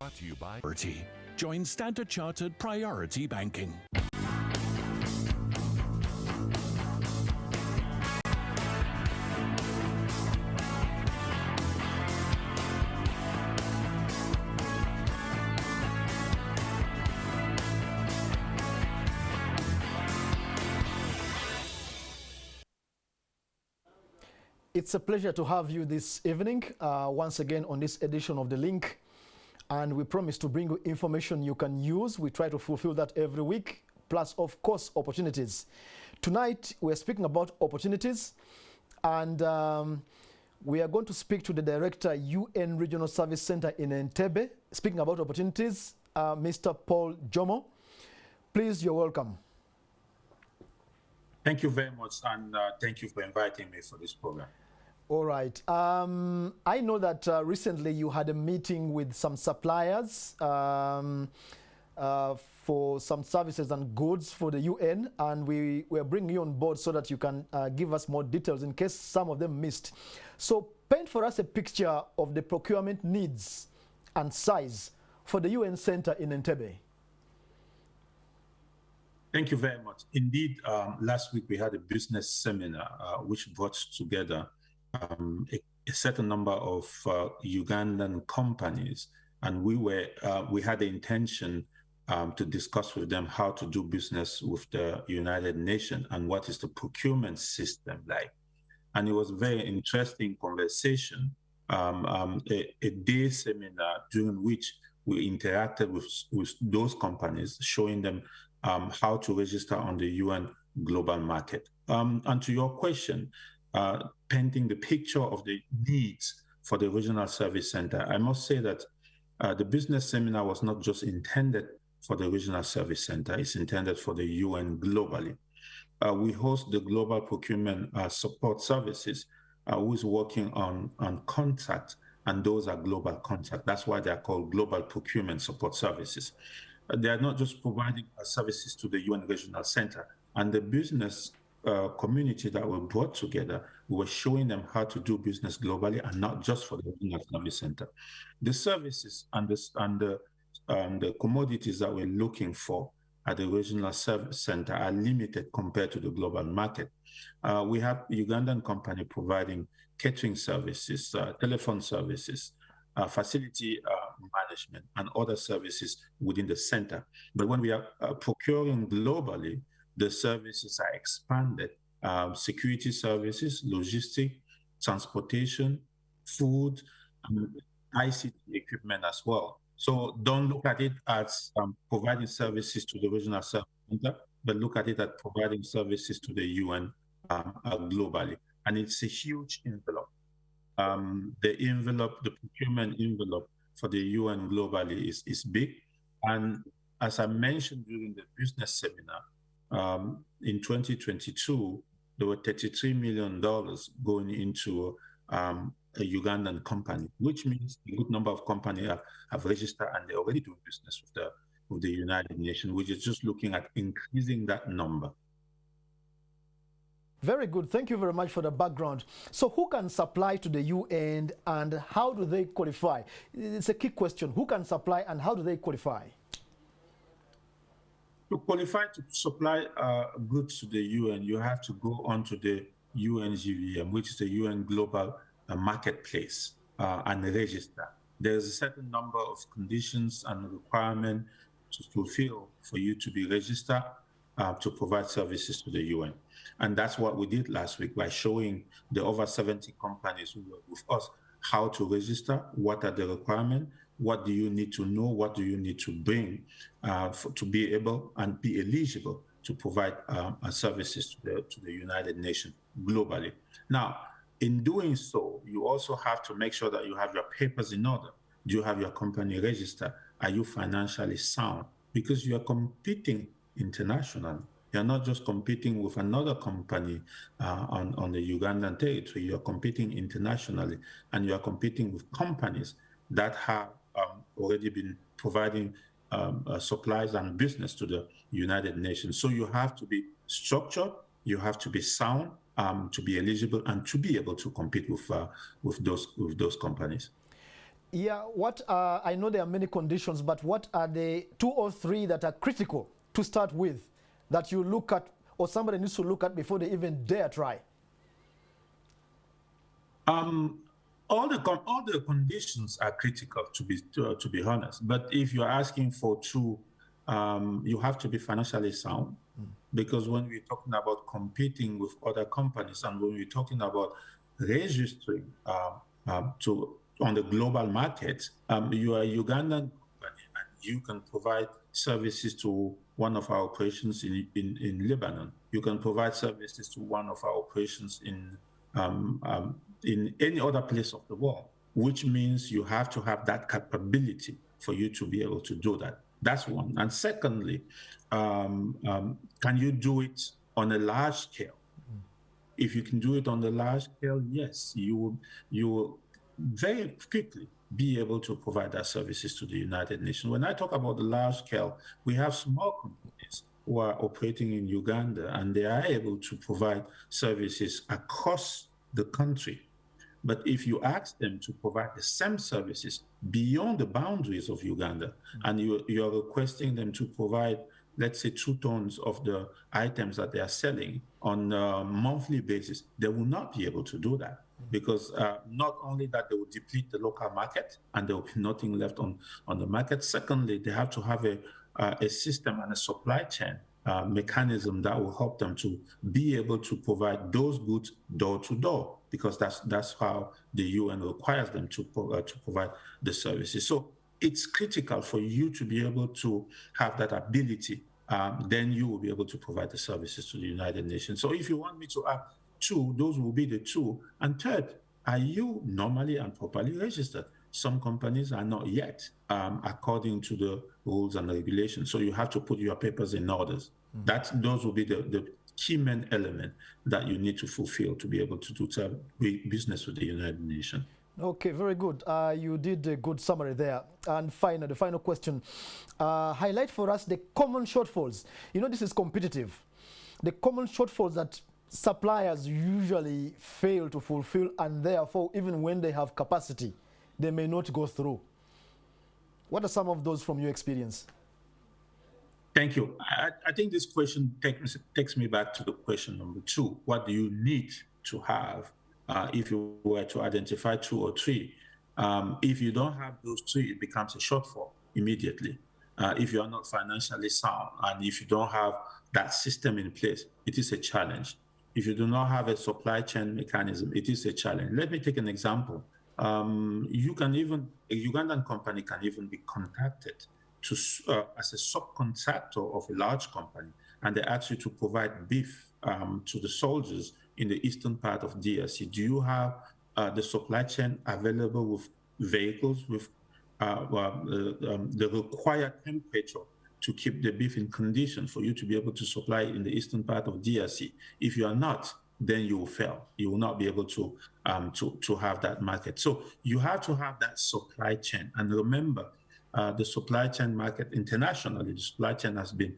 Brought to you by Priority. Join Standard Chartered Priority Banking. It's a pleasure to have you this evening, once again on this edition of The Link. And we promise to bring you information you can use. We try to fulfill that every week, plus, of course, opportunities. Tonight, we're speaking about opportunities. And we are going to speak to the Director, UN Regional Service Center in Entebbe. Speaking about opportunities, Mr. Paul Jomo. Please, you're welcome. Thank you very much, and thank you for inviting me for this program. All right. I know that recently you had a meeting with some suppliers for some services and goods for the UN, and we are bringing you on board so that you can give us more details in case some of them missed. So paint for us a picture of the procurement needs and size for the UN Center in Entebbe. Thank you very much. Indeed, last week we had a business seminar which brought together a certain number of Ugandan companies, and we had the intention to discuss with them how to do business with the United Nations and what is the procurement system like. And it was a very interesting conversation, a day seminar during which we interacted with those companies, showing them how to register on the UN global market. And to your question, painting the picture of the needs for the regional service center, I must say that the business seminar was not just intended for the regional service center, it's intended for the UN globally. We host the Global Procurement Support Services, who is working on contracts, and those are global contracts. That's why they are called Global Procurement Support Services. They are not just providing services to the UN Regional Center. And the business community that were brought together, we were showing them how to do business globally and not just for the Regional Service Center. The services and the commodities that we're looking for at the Regional Service Center are limited compared to the global market. We have a Ugandan company providing catering services, telephone services, facility management, and other services within the center. But when we are procuring globally, the services are expanded. Security services, logistics, transportation, food, ICT equipment as well. So don't look at it as providing services to the regional service center, but look at it as providing services to the UN globally. And it's a huge envelope. The procurement envelope for the UN globally is big. And as I mentioned during the business seminar, in 2022, there were $33 million going into a Ugandan company, which means a good number of companies have registered and they're already doing business with the United Nations, which is just looking at increasing that number. Very good. Thank you very much for the background. So who can supply to the UN and how do they qualify? It's a key question. Who can supply and how do they qualify? To qualify to supply goods to the UN, you have to go onto the UNGVM, which is the UN Global Marketplace, and register. There's a certain number of conditions and requirements to fulfill for you to be registered to provide services to the UN. And that's what we did last week by showing the over 70 companies who work with us how to register, what are the requirements, what do you need to know, what do you need to bring to be able and be eligible to provide services to the United Nations globally. Now, in doing so, you also have to make sure that you have your papers in order. Do you have your company registered? Are you financially sound? Because you are competing internationally. You're not just competing with another company on the Ugandan territory. You're competing internationally, and you are competing with companies that have already been providing supplies and business to the United Nations. So you have to be structured, you have to be sound to be eligible and to be able to compete with those companies. Yeah, what I know there are many conditions, but what are the 2 or 3 that are critical to start with that you look at or somebody needs to look at before they even dare try? All the conditions are critical, to be honest. But if you're asking for 2, you have to be financially sound, because when we're talking about competing with other companies and when we're talking about registering on the global market, you are a Ugandan company and you can provide services to one of our operations in Lebanon. You can provide services to one of our operations in any other place of the world, which means you have to have that capability for you to be able to do that. That's one. And secondly, can you do it on a large scale? If you can do it on the large scale, yes, you will very quickly be able to provide that services to the United Nations. When I talk about the large scale, we have small companies who are operating in Uganda and they are able to provide services across the country. But if you ask them to provide the same services beyond the boundaries of Uganda, and you are requesting them to provide, let's say, 2 tons of the items that they are selling on a monthly basis, they will not be able to do that. Because not only that, they will deplete the local market and there will be nothing left on the market. Secondly, they have to have a system and a supply chain mechanism that will help them to be able to provide those goods door to door, because that's how the UN requires them to provide the services. So it's critical for you to be able to have that ability. Then you will be able to provide the services to the United Nations. So if you want me to add 2, those will be the 2. And third, are you normally and properly registered? Some companies are not yet, according to the rules and regulations. So you have to put your papers in orders. Those will be the key main element that you need to fulfill to be able to do business with the United Nations. Okay, very good. You did a good summary there. And the final question. Highlight for us the common shortfalls. You know, this is competitive. The common shortfalls that suppliers usually fail to fulfill, and therefore, even when they have capacity, they may not go through. What are some of those from your experience? Thank you. I think this question takes me back to the question number 2. What do you need to have if you were to identify 2 or 3? If you don't have those 3, it becomes a shortfall immediately. If you are not financially sound and if you don't have that system in place, it is a challenge. If you do not have a supply chain mechanism, it is a challenge. Let me take an example. A Ugandan company can even be contacted as a subcontractor of a large company, and they ask you to provide beef to the soldiers in the eastern part of DRC. Do you have the supply chain available with vehicles with the required temperature to keep the beef in condition for you to be able to supply in the eastern part of DRC? If you are not, then you will fail. You will not be able to have that market. So you have to have that supply chain. And remember, the supply chain market internationally, the supply chain has been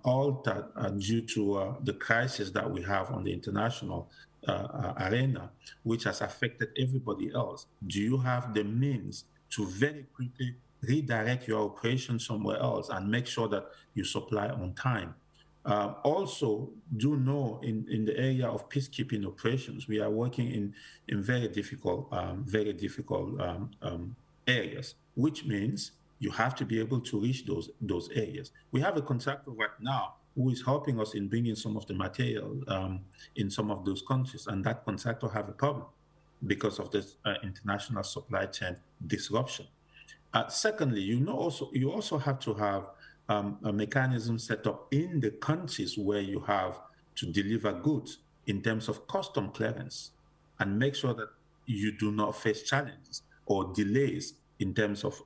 altered due to the crisis that we have on the international arena, which has affected everybody else. Do you have the means to very quickly redirect your operation somewhere else and make sure that you supply on time? Also, do know in the area of peacekeeping operations, we are working in very difficult areas, which means you have to be able to reach those areas. We have a contractor right now who is helping us in bringing some of the material in some of those countries, and that contractor have a problem because of this international supply chain disruption. Secondly, you also have to have a mechanism set up in the countries where you have to deliver goods in terms of custom clearance, and make sure that you do not face challenges or delays in terms of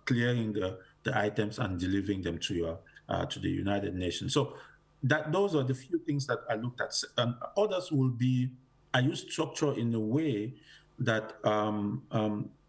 clearing the items and delivering them to the United Nations. So those are the few things that I looked at. Others will be, are you structured in a way that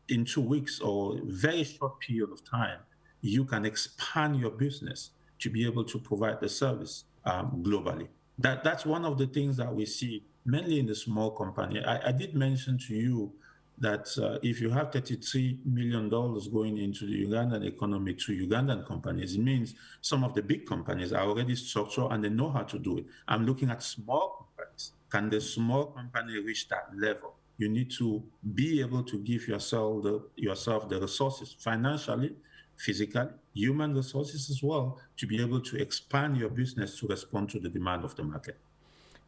in 2 weeks or very short period of time, you can expand your business to be able to provide the service globally. That's one of the things that we see mainly in the small company. I did mention to you that if you have $33 million going into the Ugandan economy to Ugandan companies, it means some of the big companies are already structured and they know how to do it. I'm looking at small companies. Can the small company reach that level? You need to be able to give yourself the resources, financially, physically, human resources as well, to be able to expand your business to respond to the demand of the market.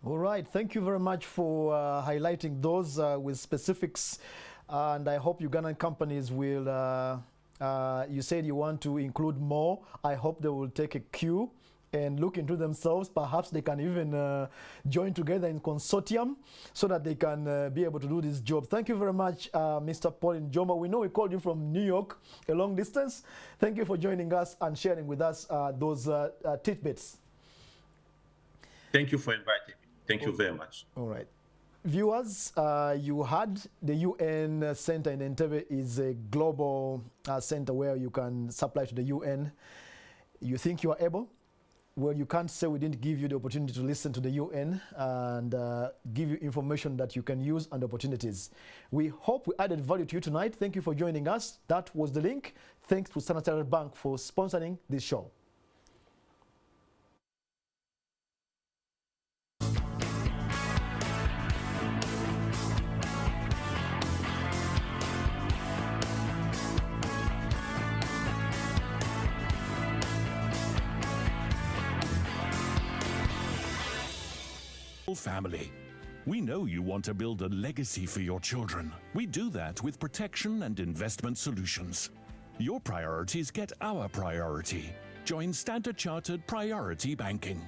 All right, thank you very much for highlighting those with specifics, and I hope Ugandan companies will, you said you want to include more. I hope they will take a cue and look into themselves. Perhaps they can even join together in consortium so that they can be able to do this job. Thank you very much, Mr. Paulin DJomo. We know we called you from New York, a long distance. Thank you for joining us and sharing with us those tidbits. Thank you for inviting me. Thank you very much. All right. Viewers, you had the UN Center in Entebbe is a global center where you can supply to the UN. You think you are able? Well, you can't say we didn't give you the opportunity to listen to the UN and give you information that you can use and opportunities. We hope we added value to you tonight. Thank you for joining us. That was the link. Thanks to Standard Chartered Bank for sponsoring this show. Family. We know you want to build a legacy for your children. We do that with protection and investment solutions. Your priorities get our priority. Join Standard Chartered Priority Banking.